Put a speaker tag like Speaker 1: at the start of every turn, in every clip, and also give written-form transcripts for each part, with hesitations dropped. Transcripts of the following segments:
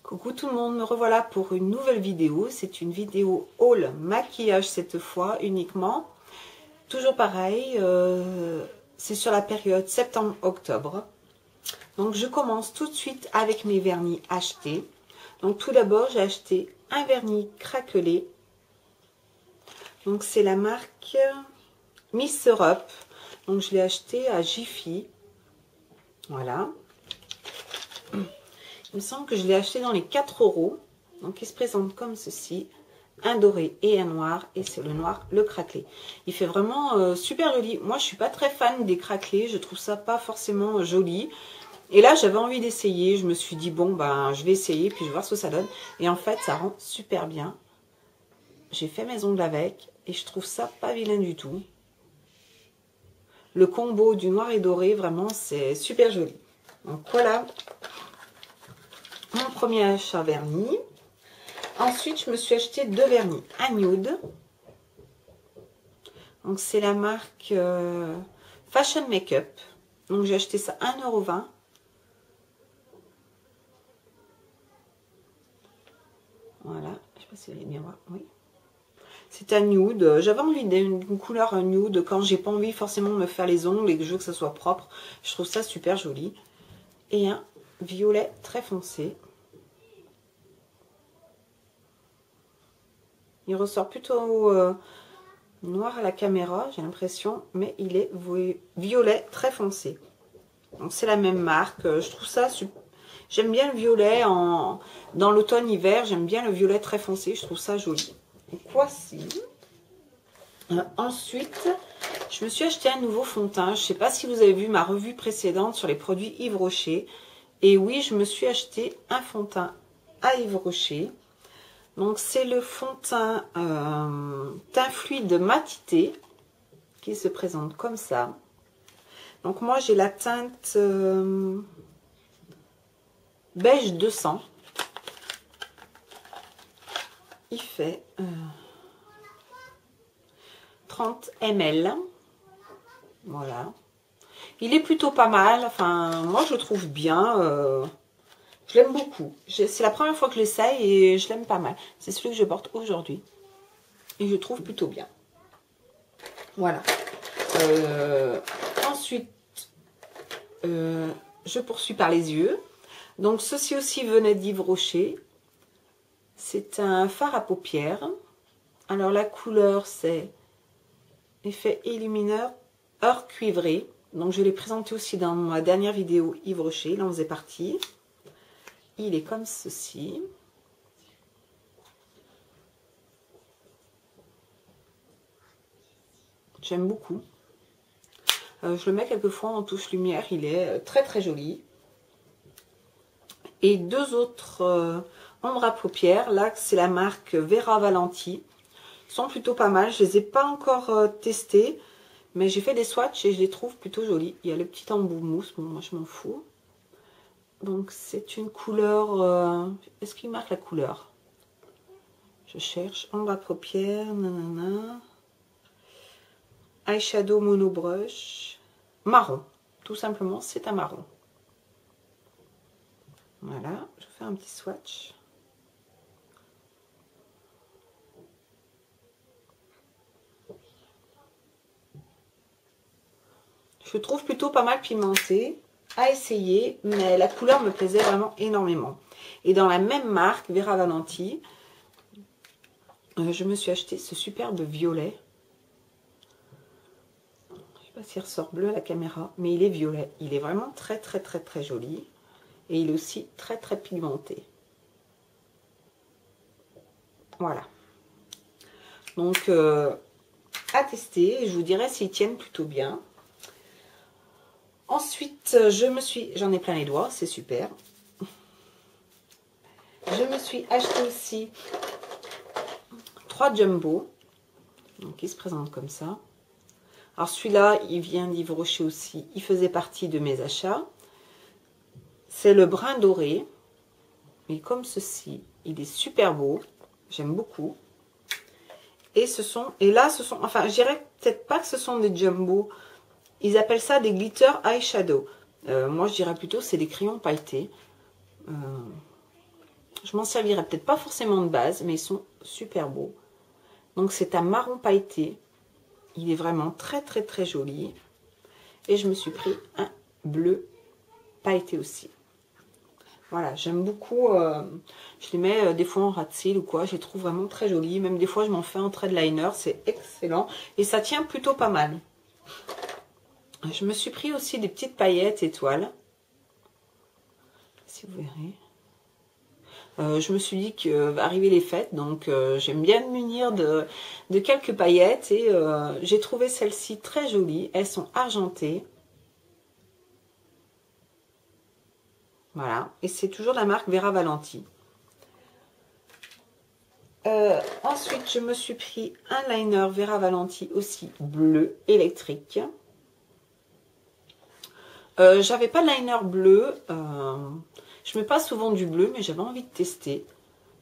Speaker 1: Coucou tout le monde, me revoilà pour une nouvelle vidéo. C'est une vidéo haul maquillage cette fois uniquement. Toujours pareil, c'est sur la période septembre-octobre. Donc je commence tout de suite avec mes vernis achetés. Donc tout d'abord j'ai acheté un vernis craquelé. Donc c'est la marque Miss Europe. Donc je l'ai acheté à Jiffy. Voilà. Il me semble que je l'ai acheté dans les 4 €. Donc il se présente comme ceci. Un doré et un noir. Et c'est le noir, le craquelé. Il fait vraiment super joli. Moi je suis pas très fan des craquelés. Je trouve ça pas forcément joli. Et là j'avais envie d'essayer. Je me suis dit bon ben je vais essayer. Puis je vais voir ce que ça donne. Et en fait ça rend super bien. J'ai fait mes ongles avec. Et je trouve ça pas vilain du tout. Le combo du noir et doré vraiment c'est super joli. Donc voilà. Mon premier achat vernis. Ensuite, je me suis acheté 2 vernis. Un nude. Donc, c'est la marque Fashion Makeup. Donc, j'ai acheté ça 1,20 €. Voilà. Je sais pas si vous allez bien voir. Oui. C'est un nude. J'avais envie d'une couleur nude quand j'ai pas envie forcément de me faire les ongles et que je veux que ça soit propre. Je trouve ça super joli. Et un violet très foncé. Il ressort plutôt noir à la caméra, j'ai l'impression, mais il est violet très foncé. Donc c'est la même marque. Je trouve ça super. J'aime bien le violet dans l'automne-hiver. J'aime bien le violet très foncé. Je trouve ça joli. Donc voici. Ensuite, je me suis acheté un nouveau fond de teint. Je ne sais pas si vous avez vu ma revue précédente sur les produits Yves Rocher. Et oui, je me suis acheté un fond de teint à Yves Rocher. Donc, c'est le fond de teint teint fluide matité qui se présente comme ça. Donc, moi, j'ai la teinte beige 200. Il fait 30 ml. Voilà. Il est plutôt pas mal. Enfin, moi, je le trouve bien. Je l'aime beaucoup. C'est la première fois que je l'essaye et je l'aime pas mal. C'est celui que je porte aujourd'hui. Et je trouve plutôt bien. Voilà. Ensuite, je poursuis par les yeux. Donc, ceci aussi venait d'Yves Rocher. C'est un fard à paupières. Alors, la couleur, c'est effet illumineur heure cuivrée. Donc, je l'ai présenté aussi dans ma dernière vidéo Yves Rocher. Il en faisait partie. Il est comme ceci. J'aime beaucoup. Je le mets quelquefois en touche lumière. Il est très très joli. Et 2 autres ombres à paupières. Là, c'est la marque Vera Valenti. Ils sont plutôt pas mal. Je les ai pas encore testés. Mais j'ai fait des swatchs et je les trouve plutôt jolis. Il y a le petit embout mousse. Bon, moi, je m'en fous. Donc, c'est une couleur... Est-ce qu'il marque la couleur? Je cherche. Ombre à paupières. Nanana. Eyeshadow mono brush. Marron. Tout simplement, c'est un marron. Voilà. Je fais un petit swatch. Je trouve plutôt pas mal pimenté. À essayer, mais la couleur me plaisait vraiment énormément. Et dans la même marque, Vera Valenti, je me suis acheté ce superbe violet. Je ne sais pas s'il ressort bleu à la caméra, mais il est violet. Il est vraiment très très très très joli. Et il est aussi très très pigmenté. Voilà. Donc, à tester. Je vous dirai s'ils tiennent plutôt bien. Ensuite, j'en ai plein les doigts, c'est super. Je me suis acheté aussi 3 jumbo. Donc, il se présente comme ça. Alors, celui-là, il vient d'Yves Rocher aussi. Il faisait partie de mes achats. C'est le brun doré. Mais comme ceci, il est super beau. J'aime beaucoup. Et là, enfin, je dirais peut-être pas que ce sont des jumbo. Ils appellent ça des glitter eyeshadow. Moi, je dirais plutôt c'est des crayons pailletés. Je m'en servirai peut-être pas forcément de base, mais ils sont super beaux. Donc c'est un marron pailleté. Il est vraiment très très très joli. Et je me suis pris un bleu pailleté aussi. Voilà, j'aime beaucoup. Je les mets des fois en ras de cils ou quoi. Je les trouve vraiment très jolis. Même des fois, je m'en fais un trait de liner. C'est excellent. Et ça tient plutôt pas mal. Je me suis pris aussi des petites paillettes étoiles. Si vous verrez. Je me suis dit que va arriver les fêtes, donc j'aime bien me munir de quelques paillettes et j'ai trouvé celles-ci très jolies. Elles sont argentées. Voilà, et c'est toujours la marque Vera Valenti. Ensuite, je me suis pris un liner Vera Valenti aussi bleu électrique. J'avais pas de liner bleu. Je mets pas souvent du bleu, mais j'avais envie de tester.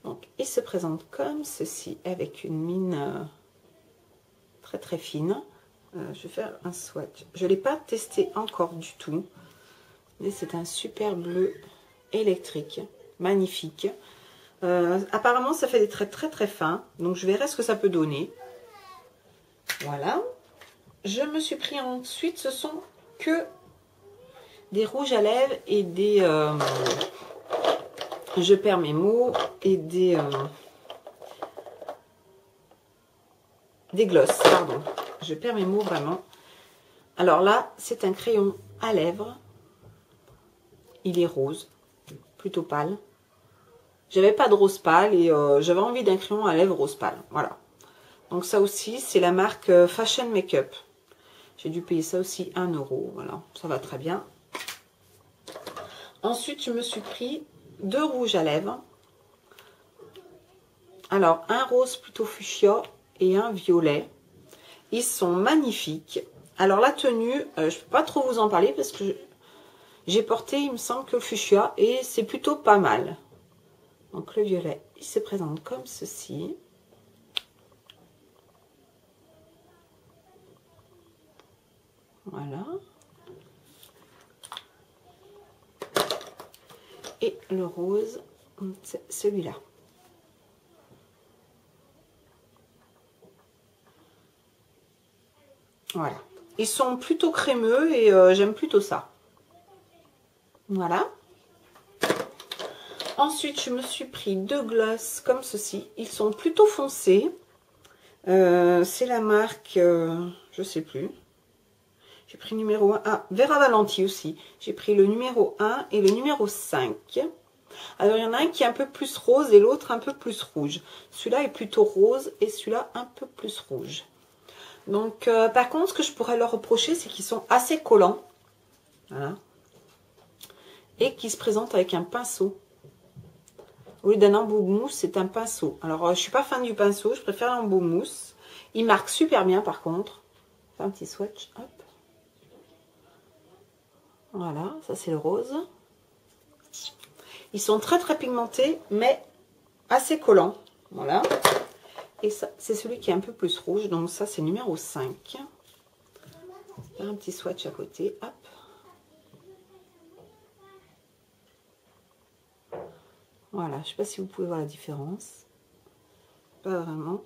Speaker 1: Donc, il se présente comme ceci, avec une mine très très fine. Je vais faire un swatch. Je ne l'ai pas testé encore du tout. Mais c'est un super bleu électrique. Magnifique. Apparemment, ça fait des traits très très fins. Donc, je verrai ce que ça peut donner. Voilà. Je me suis pris ensuite, ce sont que des rouges à lèvres et des... je perds mes mots et des glosses, pardon. Je perds mes mots vraiment. Alors là, c'est un crayon à lèvres. Il est rose, plutôt pâle. J'avais pas de rose pâle et j'avais envie d'un crayon à lèvres rose pâle. Voilà. Donc ça aussi, c'est la marque Fashion Makeup. J'ai dû payer ça aussi 1 €. Voilà, ça va très bien. Ensuite, je me suis pris 2 rouges à lèvres. Alors, un rose plutôt fuchsia et un violet. Ils sont magnifiques. Alors, la tenue, je ne peux pas trop vous en parler parce que j'ai porté, il me semble, que le fuchsia et c'est plutôt pas mal. Donc, le violet, il se présente comme ceci. Voilà. Et le rose, c'est celui-là. Voilà. Ils sont plutôt crémeux et j'aime plutôt ça. Voilà. Ensuite, je me suis pris 2 glosses comme ceci. Ils sont plutôt foncés. C'est la marque, je sais plus. J'ai pris numéro 1. Ah, Vera Valenti aussi. J'ai pris le numéro 1 et le numéro 5. Alors, il y en a un qui est un peu plus rose et l'autre un peu plus rouge. Celui-là est plutôt rose et celui-là un peu plus rouge. Donc, par contre, ce que je pourrais leur reprocher, c'est qu'ils sont assez collants. Voilà. Et qui se présentent avec un pinceau. Au lieu d'un embout mousse, c'est un pinceau. Alors, je suis pas fan du pinceau, je préfère l'embout mousse. Il marque super bien, par contre. Fais un petit swatch, hop. Voilà, ça c'est le rose. Ils sont très très pigmentés, mais assez collants. Voilà. Et ça, c'est celui qui est un peu plus rouge. Donc ça, c'est numéro 5. Un petit swatch à côté, hop. Voilà, je ne sais pas si vous pouvez voir la différence. Pas vraiment.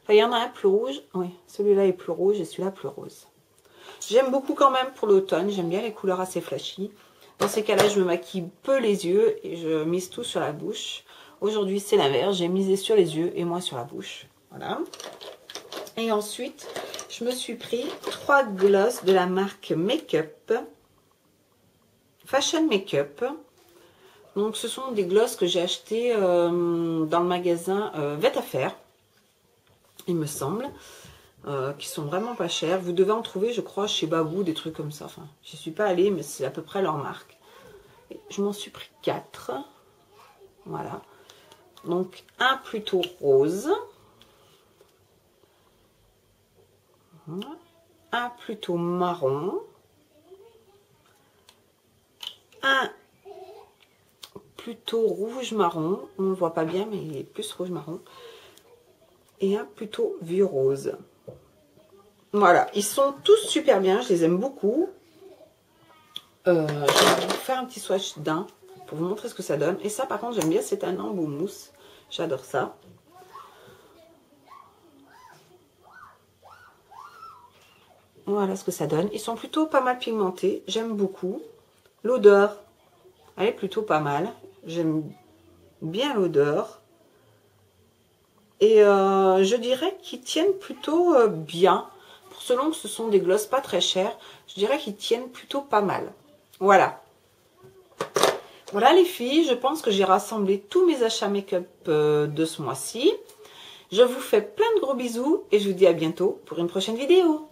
Speaker 1: Enfin, il y en a un plus rouge. Oui, celui-là est plus rouge et celui-là plus rose. J'aime beaucoup quand même pour l'automne. J'aime bien les couleurs assez flashy. Dans ces cas-là, je me maquille peu les yeux et je mise tout sur la bouche. Aujourd'hui, c'est l'inverse. J'ai misé sur les yeux et moi sur la bouche. Voilà. Et ensuite, je me suis pris 3 glosses de la marque Makeup. Fashion Makeup. Donc, ce sont des glosses que j'ai achetées dans le magasin Vête à Faire, il me semble. Qui sont vraiment pas chers. Vous devez en trouver, je crois, chez Babou, des trucs comme ça. Enfin, je suis pas allée, mais c'est à peu près leur marque. Et je m'en suis pris 4. Voilà. Donc, un plutôt rose. Un plutôt marron. Un plutôt rouge-marron. On ne le voit pas bien, mais il est plus rouge-marron. Et un plutôt vieux rose. Voilà, ils sont tous super bien, je les aime beaucoup. Je vais vous faire un petit swatch d'un pour vous montrer ce que ça donne. Et ça, par contre, j'aime bien, c'est un embout mousse. J'adore ça. Voilà ce que ça donne. Ils sont plutôt pas mal pigmentés. J'aime beaucoup. L'odeur, elle est plutôt pas mal. J'aime bien l'odeur. Et je dirais qu'ils tiennent plutôt bien. Selon que ce sont des glosses pas très chères, je dirais qu'ils tiennent plutôt pas mal. Voilà. Voilà les filles, je pense que j'ai rassemblé tous mes achats make-up de ce mois-ci. Je vous fais plein de gros bisous et je vous dis à bientôt pour une prochaine vidéo.